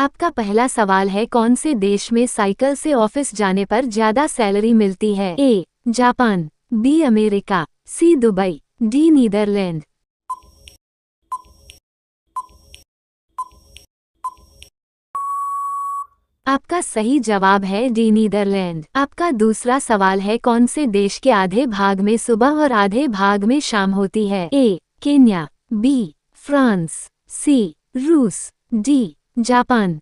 आपका पहला सवाल है, कौन से देश में साइकिल से ऑफिस जाने पर ज्यादा सैलरी मिलती है? A Japan, B America, C Dubai, D Netherland. आपका सही जवाब है डी नीदरलैंड। आपका दूसरा सवाल है, कौन से देश के आधे भाग में सुबह और आधे भाग में शाम होती है? ए केन्या, बी फ्रांस, सी रूस, डी जापान।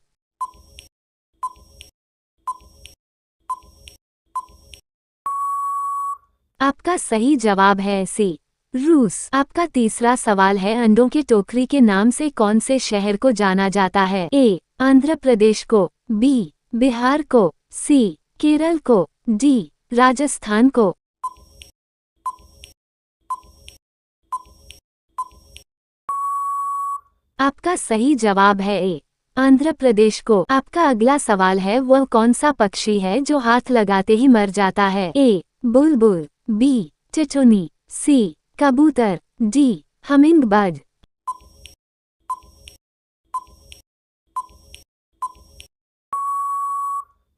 आपका सही जवाब है सी रूस। आपका तीसरा सवाल है, अंडों की टोकरी के नाम से कौन से शहर को जाना जाता है? ए आंध्र प्रदेश को, बी बिहार को, सी केरल को, डी राजस्थान को। आपका सही जवाब है ए आंध्र प्रदेश को। आपका अगला सवाल है, वह कौन सा पक्षी है जो हाथ लगाते ही मर जाता है? ए बुलबुल, बी टिटुनी, सी कबूतर, डी हमिंगबर्ड।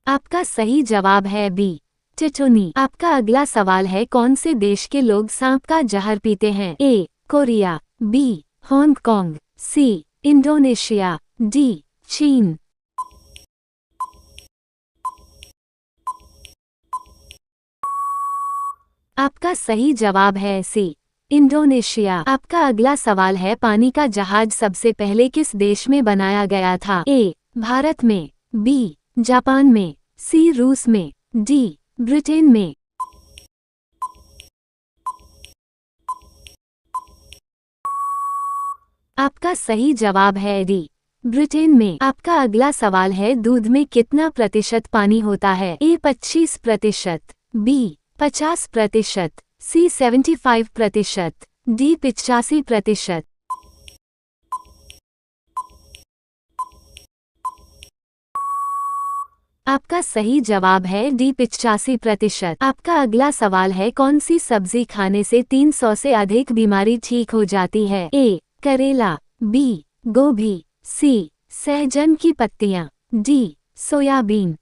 आपका सही जवाब है बी टिटुनी। आपका अगला सवाल है, कौन से देश के लोग सांप का जहर पीते हैं? A Korea, B Hong Kong, C Indonesia, D चीन। आपका सही जवाब है सी इंडोनेशिया। आपका अगला सवाल है, पानी का जहाज सबसे पहले किस देश में बनाया गया था? ए भारत में, बी जापान में, सी रूस में, डी ब्रिटेन में। आपका सही जवाब है डी ब्रिटेन में। आपका अगला सवाल है, दूध में कितना प्रतिशत पानी होता है? ए 25%, बी 50%, सी 75%, डी 85%। आपका सही जवाब है डी 85%। आपका अगला सवाल है, कौन सी सब्जी खाने से 300 से अधिक बीमारी ठीक हो जाती है? ए करेला, बी गोभी, सी सहजन की पत्तियां, डी सोयाबीन।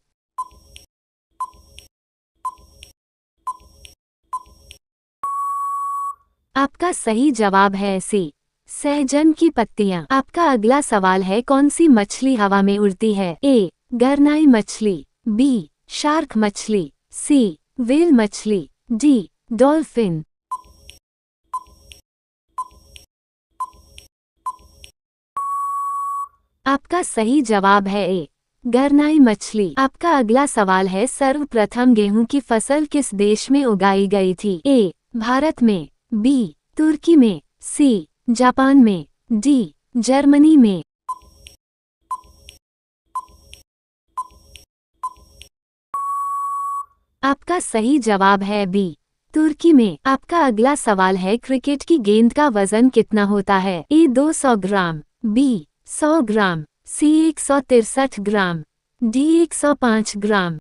आपका सही जवाब है सी सहजन की पत्तियां। आपका अगला सवाल है, कौन सी मछली हवा में उड़ती है? ए गरनाई मछली, बी शार्क मछली, सी व्हेल मछली, डी डॉल्फिन। आपका सही जवाब है ए गरनाई मछली। आपका अगला सवाल है, सर्वप्रथम गेहूं की फसल किस देश में उगाई गई थी? ए भारत में, बी तुर्की में, सी जापान में, डी जर्मनी में। आपका सही जवाब है बी तुर्की में। आपका अगला सवाल है, क्रिकेट की गेंद का वजन कितना होता है? ए 200 ग्राम, बी 100 ग्राम, सी 163 ग्राम, डी 105 ग्राम।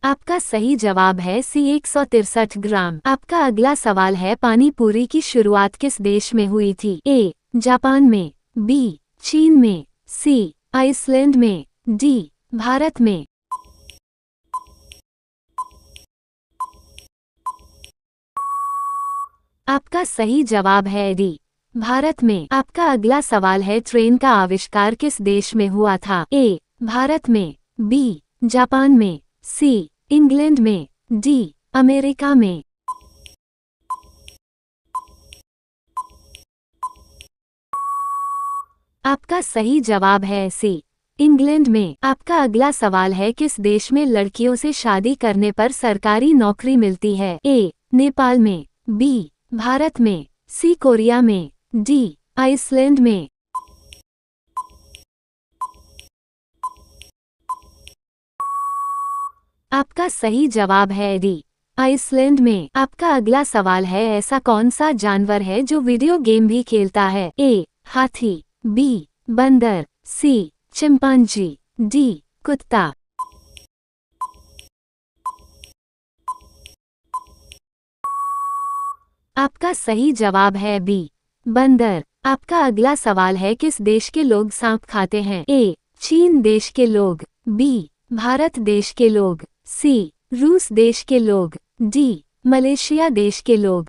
आपका सही जवाब है सी 163 ग्राम। आपका अगला सवाल है, पानी पूरी की शुरुआत किस देश में हुई थी? ए जापान में, बी चीन में, सी आइसलैंड में, डी भारत में। आपका सही जवाब है डी भारत में। आपका अगला सवाल है, ट्रेन का आविष्कार किस देश में हुआ था? ए भारत में, बी जापान में, सी इंग्लैंड में, डी अमेरिका में। आपका सही जवाब है सी इंग्लैंड में। आपका अगला सवाल है, किस देश में लड़कियों से शादी करने पर सरकारी नौकरी मिलती है? ए नेपाल में, बी भारत में, सी कोरिया में, डी आइसलैंड में। आपका सही जवाब है डी आइसलैंड में। आपका अगला सवाल है, ऐसा कौन सा जानवर है जो वीडियो गेम भी खेलता है? ए हाथी, बी बंदर, सी चिंपांजी, डी कुत्ता। आपका सही जवाब है बी, बंदर। आपका अगला सवाल है, किस देश के लोग सांप खाते हैं? ए, चीन देश के लोग, बी, भारत देश के लोग, सी, रूस देश के लोग, डी, मलेशिया देश के लोग।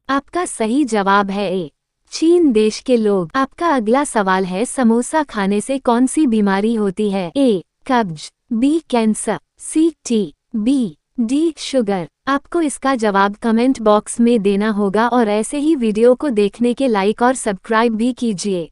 आपका सही जवाब है ए, चीन देश के लोग। आपका अगला सवाल है, समोसा खाने से कौन सी बीमारी होती है? ए, कब्ज, बी, कैंसर, सी, बी, डी, शुगर। आपको इसका जवाब कमेंट बॉक्स में देना होगा और ऐसे ही वीडियो को देखने के लाइक और सब्सक्राइब भी कीजिए।